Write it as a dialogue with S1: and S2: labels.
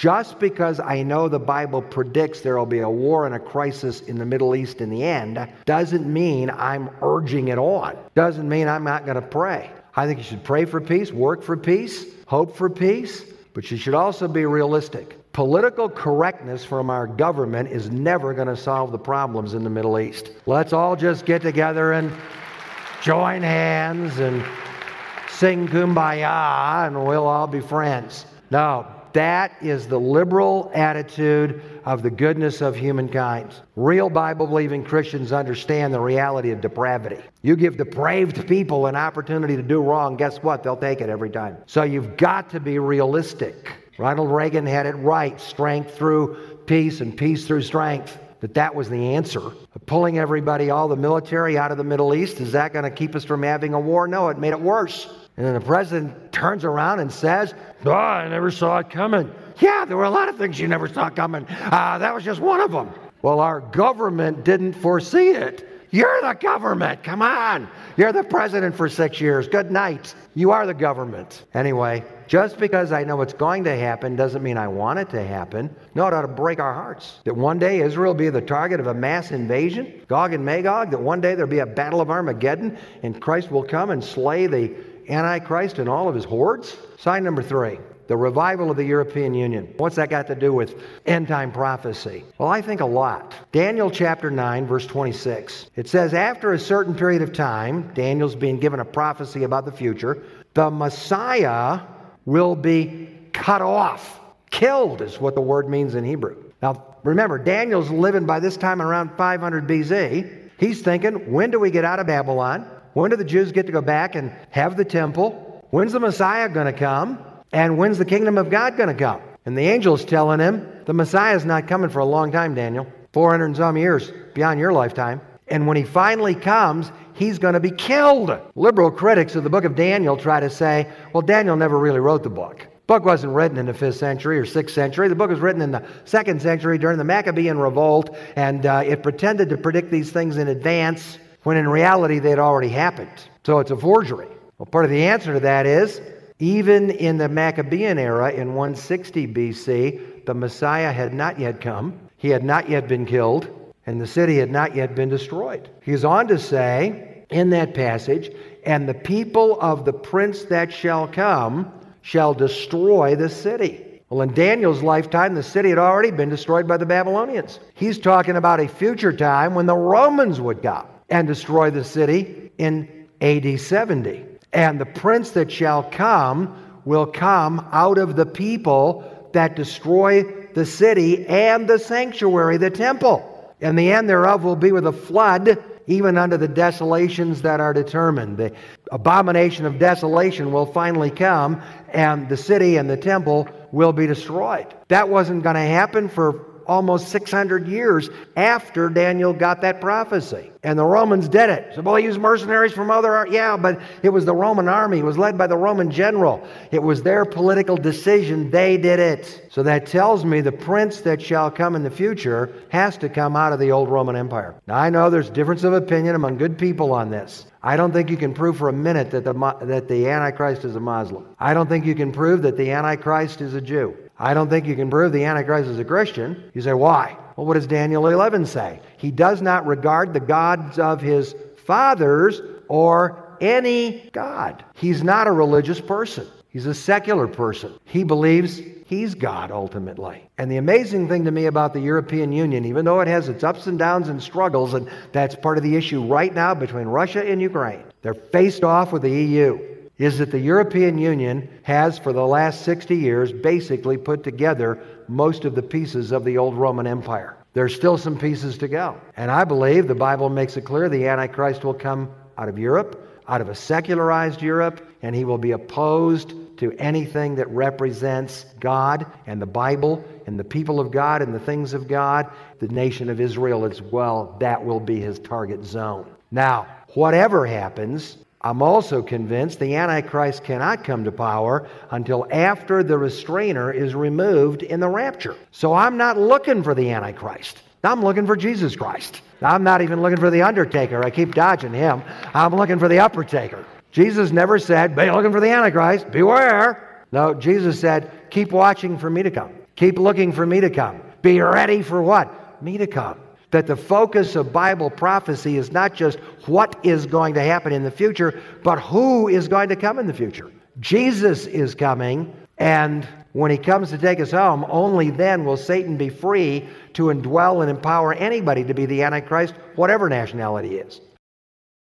S1: Just because I know the Bible predicts there will be a war and a crisis in the Middle East in the end doesn't mean I'm urging it on. Doesn't mean I'm not going to pray. I think you should pray for peace, work for peace, hope for peace, but you should also be realistic. Political correctness from our government is never going to solve the problems in the Middle East. Let's all just get together and join hands and sing Kumbaya and we'll all be friends. No. That is the liberal attitude of the goodness of humankind. Real Bible-believing Christians understand the reality of depravity. You give depraved people an opportunity to do wrong, guess what? They'll take it every time. So you've got to be realistic. Ronald Reagan had it right. Strength through peace and peace through strength. That was the answer. Pulling everybody, all the military out of the Middle East, is that going to keep us from having a war? No, it made it worse. And then the president turns around and says, "Oh, I never saw it coming." Yeah, there were a lot of things you never saw coming. That was just one of them. Well, our government didn't foresee it. You're the government. Come on. You're the president for 6 years. Good night. You are the government. Anyway, just because I know it's going to happen doesn't mean I want it to happen. No, it ought to break our hearts. That one day Israel will be the target of a mass invasion, Gog and Magog. That one day there'll be a battle of Armageddon and Christ will come and slay the Antichrist and all of his hordes. Sign number 3, the revival of the European Union. What's that got to do with end-time prophecy? Well, I think a lot. Daniel chapter 9, verse 26. It says, after a certain period of time, Daniel's being given a prophecy about the future, the Messiah will be cut off. Killed is what the word means in Hebrew. Now, remember, Daniel's living by this time around 500 BC. He's thinking, when do we get out of Babylon? When do the Jews get to go back and have the temple? When's the Messiah going to come? And when's the kingdom of God going to come? And the angel's telling him, the Messiah's not coming for a long time, Daniel. 400 and some years beyond your lifetime. And when he finally comes, he's going to be killed. Liberal critics of the book of Daniel try to say, well, Daniel never really wrote the book. The book wasn't written in the 5th century or 6th century. The book was written in the 2nd century during the Maccabean revolt, and it pretended to predict these things in advance when in reality they'd already happened. So it's a forgery. Well, part of the answer to that is, even in the Maccabean era in 160 BC, the Messiah had not yet come. He had not yet been killed, and the city had not yet been destroyed. He's on to say in that passage, and the people of the prince that shall come shall destroy the city. Well, in Daniel's lifetime, the city had already been destroyed by the Babylonians. He's talking about a future time when the Romans would come and destroy the city in AD 70. And the prince that shall come will come out of the people that destroy the city and the sanctuary, the temple. And the end thereof will be with a flood, even unto the desolations that are determined. The abomination of desolation will finally come, and the city and the temple will be destroyed. That wasn't going to happen for almost 600 years after Daniel got that prophecy. And the Romans did it. So, well, they used mercenaries from other... Yeah, but it was the Roman army. It was led by the Roman general. It was their political decision. They did it. So that tells me the prince that shall come in the future has to come out of the old Roman Empire. Now, I know there's difference of opinion among good people on this. I don't think you can prove for a minute that the Antichrist is a Muslim. I don't think you can prove that the Antichrist is a Jew. I don't think you can prove the Antichrist is a Christian. You say, why? Well, what does Daniel 11 say? He does not regard the gods of his fathers or any god. He's not a religious person. He's a secular person. He believes he's God ultimately. And the amazing thing to me about the European Union, even though it has its ups and downs and struggles, and that's part of the issue right now between Russia and Ukraine, they're faced off with the EU, is that the European Union has, for the last 60 years, basically put together most of the pieces of the old Roman Empire. There's still some pieces to go. And I believe the Bible makes it clear the Antichrist will come out of Europe, out of a secularized Europe, and he will be opposed to anything that represents God and the Bible and the people of God and the things of God, the nation of Israel as well. That will be his target zone. Now, whatever happens, I'm also convinced the Antichrist cannot come to power until after the restrainer is removed in the rapture. So I'm not looking for the Antichrist. I'm looking for Jesus Christ. I'm not even looking for the undertaker. I keep dodging him. I'm looking for the uppertaker. Jesus never said, be looking for the Antichrist. Beware. No, Jesus said, keep watching for me to come. Keep looking for me to come. Be ready for what? Me to come. That the focus of Bible prophecy is not just what is going to happen in the future, but who is going to come in the future. Jesus is coming, and when he comes to take us home, only then will Satan be free to indwell and empower anybody to be the Antichrist, whatever nationality he is.